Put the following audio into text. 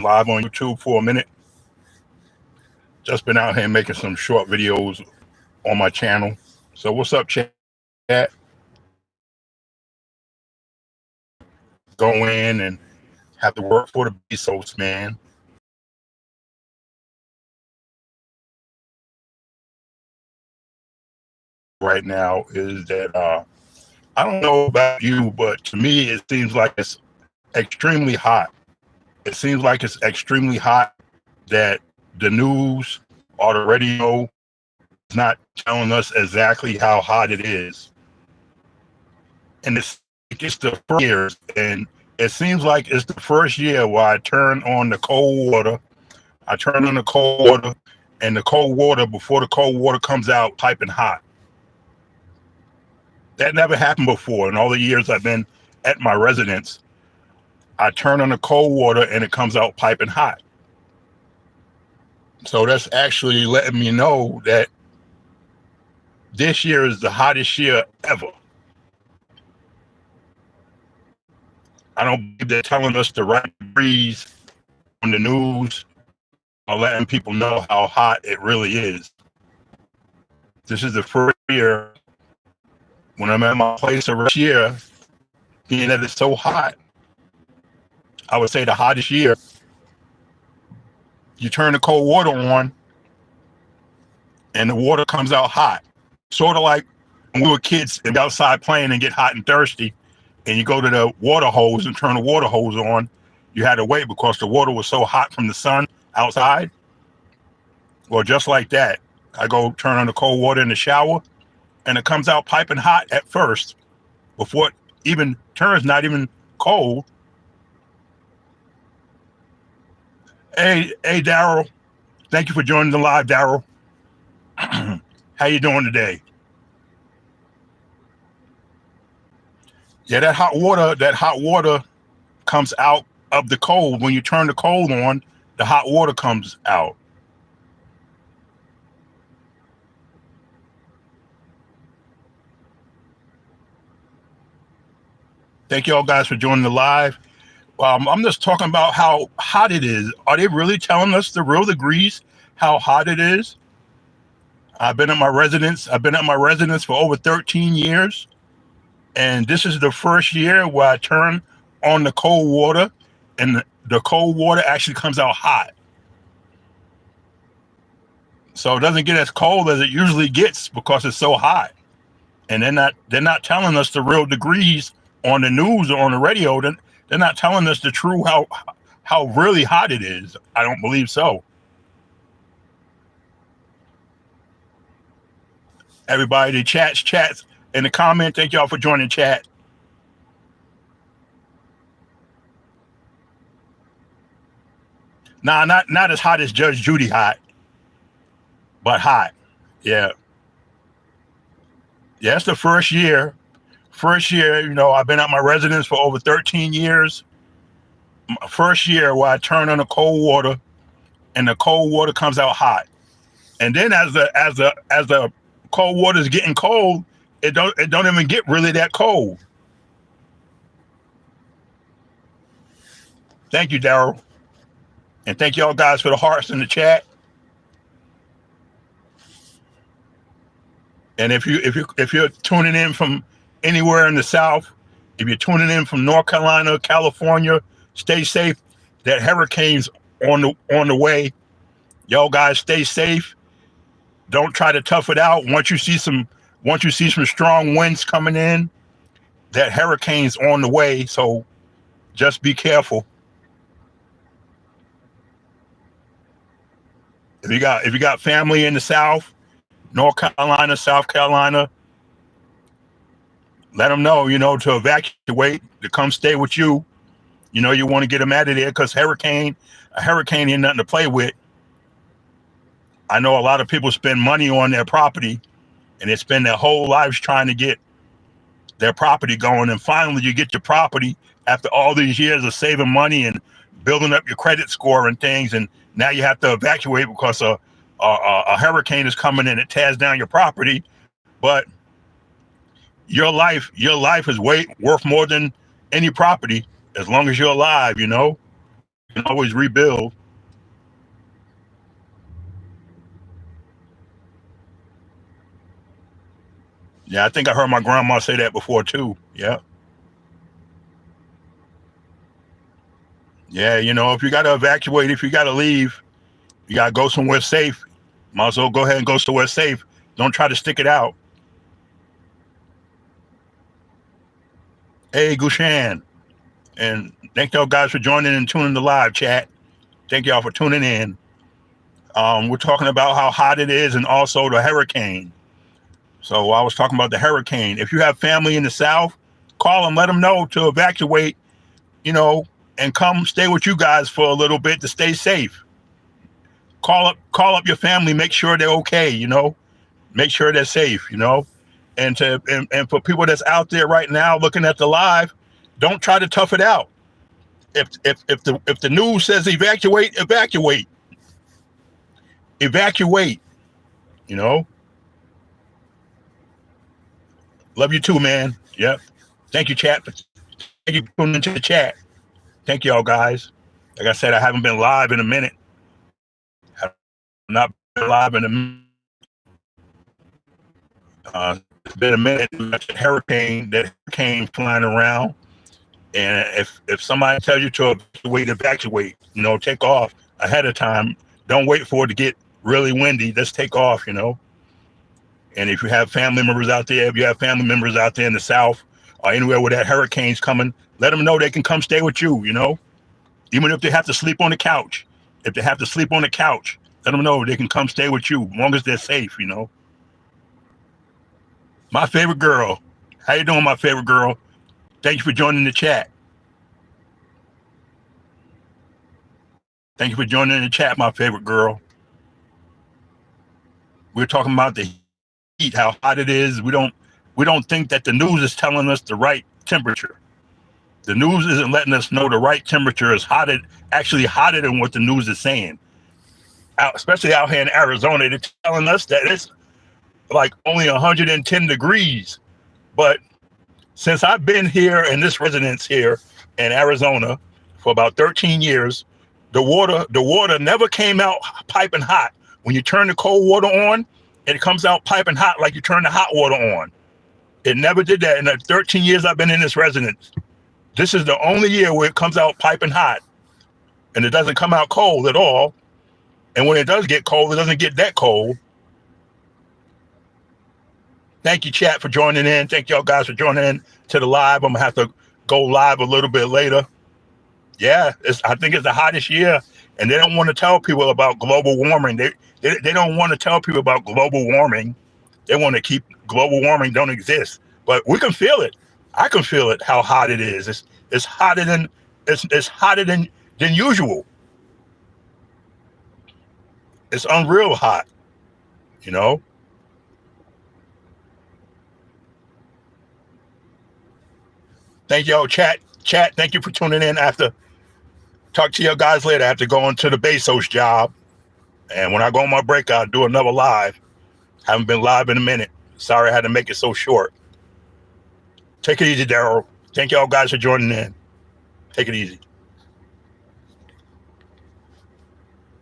live on YouTube for a minute. Just been out here making some short videos on my channel. So what's up, chat? Go in and have to work for the Bezos, man. Right now is that I don't know about you, but to me it seems like it's extremely hot. It seems like it's extremely hot that the news or the radio is not telling us exactly how hot it is. And it's the first years, and it seems like it's the first year where I turn on the cold water. I turn on the cold water, and the cold water, before the cold water comes out, piping hot. That never happened before in all the years I've been at my residence. I turn on the cold water and it comes out piping hot. So that's actually letting me know that this year is the hottest year ever. I don't believe they're telling us the right degrees on the news or letting people know how hot it really is. This is the first year when I'm at my place of this year, being that it's so hot. I would say the hottest year. You turn the cold water on and the water comes out hot. Sort of like when we were kids and outside playing and get hot and thirsty, and you go to the water hose and turn the water hose on, you had to wait because the water was so hot from the sun outside. Well, just like that, I go turn on the cold water in the shower and it comes out piping hot at first before it even turns not even cold. Hey, Daryl. Thank you for joining the live, Daryl. How you doing today? Yeah, that hot water comes out of the cold. When you turn the cold on, the hot water comes out. Thank you all guys for joining the live. I'm just talking about how hot it is. Are they really telling us the real degrees, how hot it is? I've been at my residence for over 13 years. And this is the first year where I turn on the cold water and the cold water actually comes out hot. So it doesn't get as cold as it usually gets because it's so hot. And they're not telling us the real degrees on the news or on the radio. They're not telling us the true how really hot it is. I don't believe so. Everybody, the chats in the comment. Thank y'all for joining chat. Nah, not as hot as Judge Judy hot, but hot. Yeah. Yeah, it's the first year. I've been at my residence for over 13 years. First year where I turn on the cold water and the cold water comes out hot. And then as the cold water is getting cold, it don't even get really that cold. Thank you, Daryl. And thank y'all guys for the hearts in the chat. And if you're tuning in from anywhere in the South, if you're tuning in from North Carolina, California, stay safe. That hurricane's on the way. Y'all guys stay safe. Don't try to tough it out. Once you see some strong winds coming in, that hurricane's on the way. So just be careful. If you got family in the South, North Carolina, South Carolina, let them know, to evacuate, to come stay with you. You want to get them out of there because a hurricane ain't nothing to play with. I know a lot of people spend money on their property and they spend their whole lives trying to get their property going. And finally you get your property after all these years of saving money and building up your credit score and things. And now you have to evacuate because a hurricane is coming and it tears down your property. But your life is worth more than any property as long as you're alive, You can always rebuild. Yeah, I think I heard my grandma say that before too. Yeah. Yeah, if you got to evacuate, if you got to leave, you got to go somewhere safe. Might as well go ahead and go somewhere safe. Don't try to stick it out. Hey, Gushan. And thank y'all guys for joining and tuning the live chat. Thank y'all for tuning in. We're talking about how hot it is and also the hurricane. So I was talking about the hurricane. If you have family in the South, call them, let them know to evacuate, and come stay with you guys for a little bit to stay safe. Call up your family, make sure they're okay, make sure they're safe, and for people that's out there right now looking at the live, don't try to tough it out. If the news says evacuate, evacuate. Love you too, man. Yep. Thank you, chat. Thank you for tuning into the chat. Thank y'all, guys. Like I said, I haven't been live in a minute. I've not been live in a minute. It's been a minute. That hurricane flying around. And if somebody tells you to evacuate, take off ahead of time. Don't wait for it to get really windy. Just take off, And if you have family members out there, in the South or anywhere where that hurricane's coming, let them know they can come stay with you, Even if they have to sleep on the couch. Let them know they can come stay with you as long as they're safe, My favorite girl. How you doing, my favorite girl? Thank you for joining the chat. Thank you for joining the chat, my favorite girl. We're talking about the heat, how hot it is. We don't think that the news is telling us the right temperature. The news isn't letting us know the right temperature is actually hotter than what the news is saying. Especially out here in Arizona, they're telling us that it's like only 110 degrees. But since I've been here in this residence here in Arizona for about 13 years, the water never came out piping hot. When you turn the cold water on, it comes out piping hot like you turn the hot water on. It never did that in the 13 years I've been in this residence. This is the only year where it comes out piping hot, and it doesn't come out cold at all. And when it does get cold, it doesn't get that cold. Thank you, chat, for joining in. Thank y'all guys for joining in to the live. I'm gonna have to go live a little bit later. Yeah, I think it's the hottest year, and they don't want to tell people about global warming. They don't want to tell people about global warming. They want to keep global warming don't exist, but we can feel it. I can feel it, how hot it is. It's hotter than usual. It's unreal hot, Thank y'all, chat. Thank you for tuning in. I have to talk to you guys later. I have to go into the Bezos job, and when I go on my break, I'll do another live. Haven't been live in a minute. Sorry I had to make it so short. Take it easy, Daryl. Thank y'all guys for joining in. Take it easy.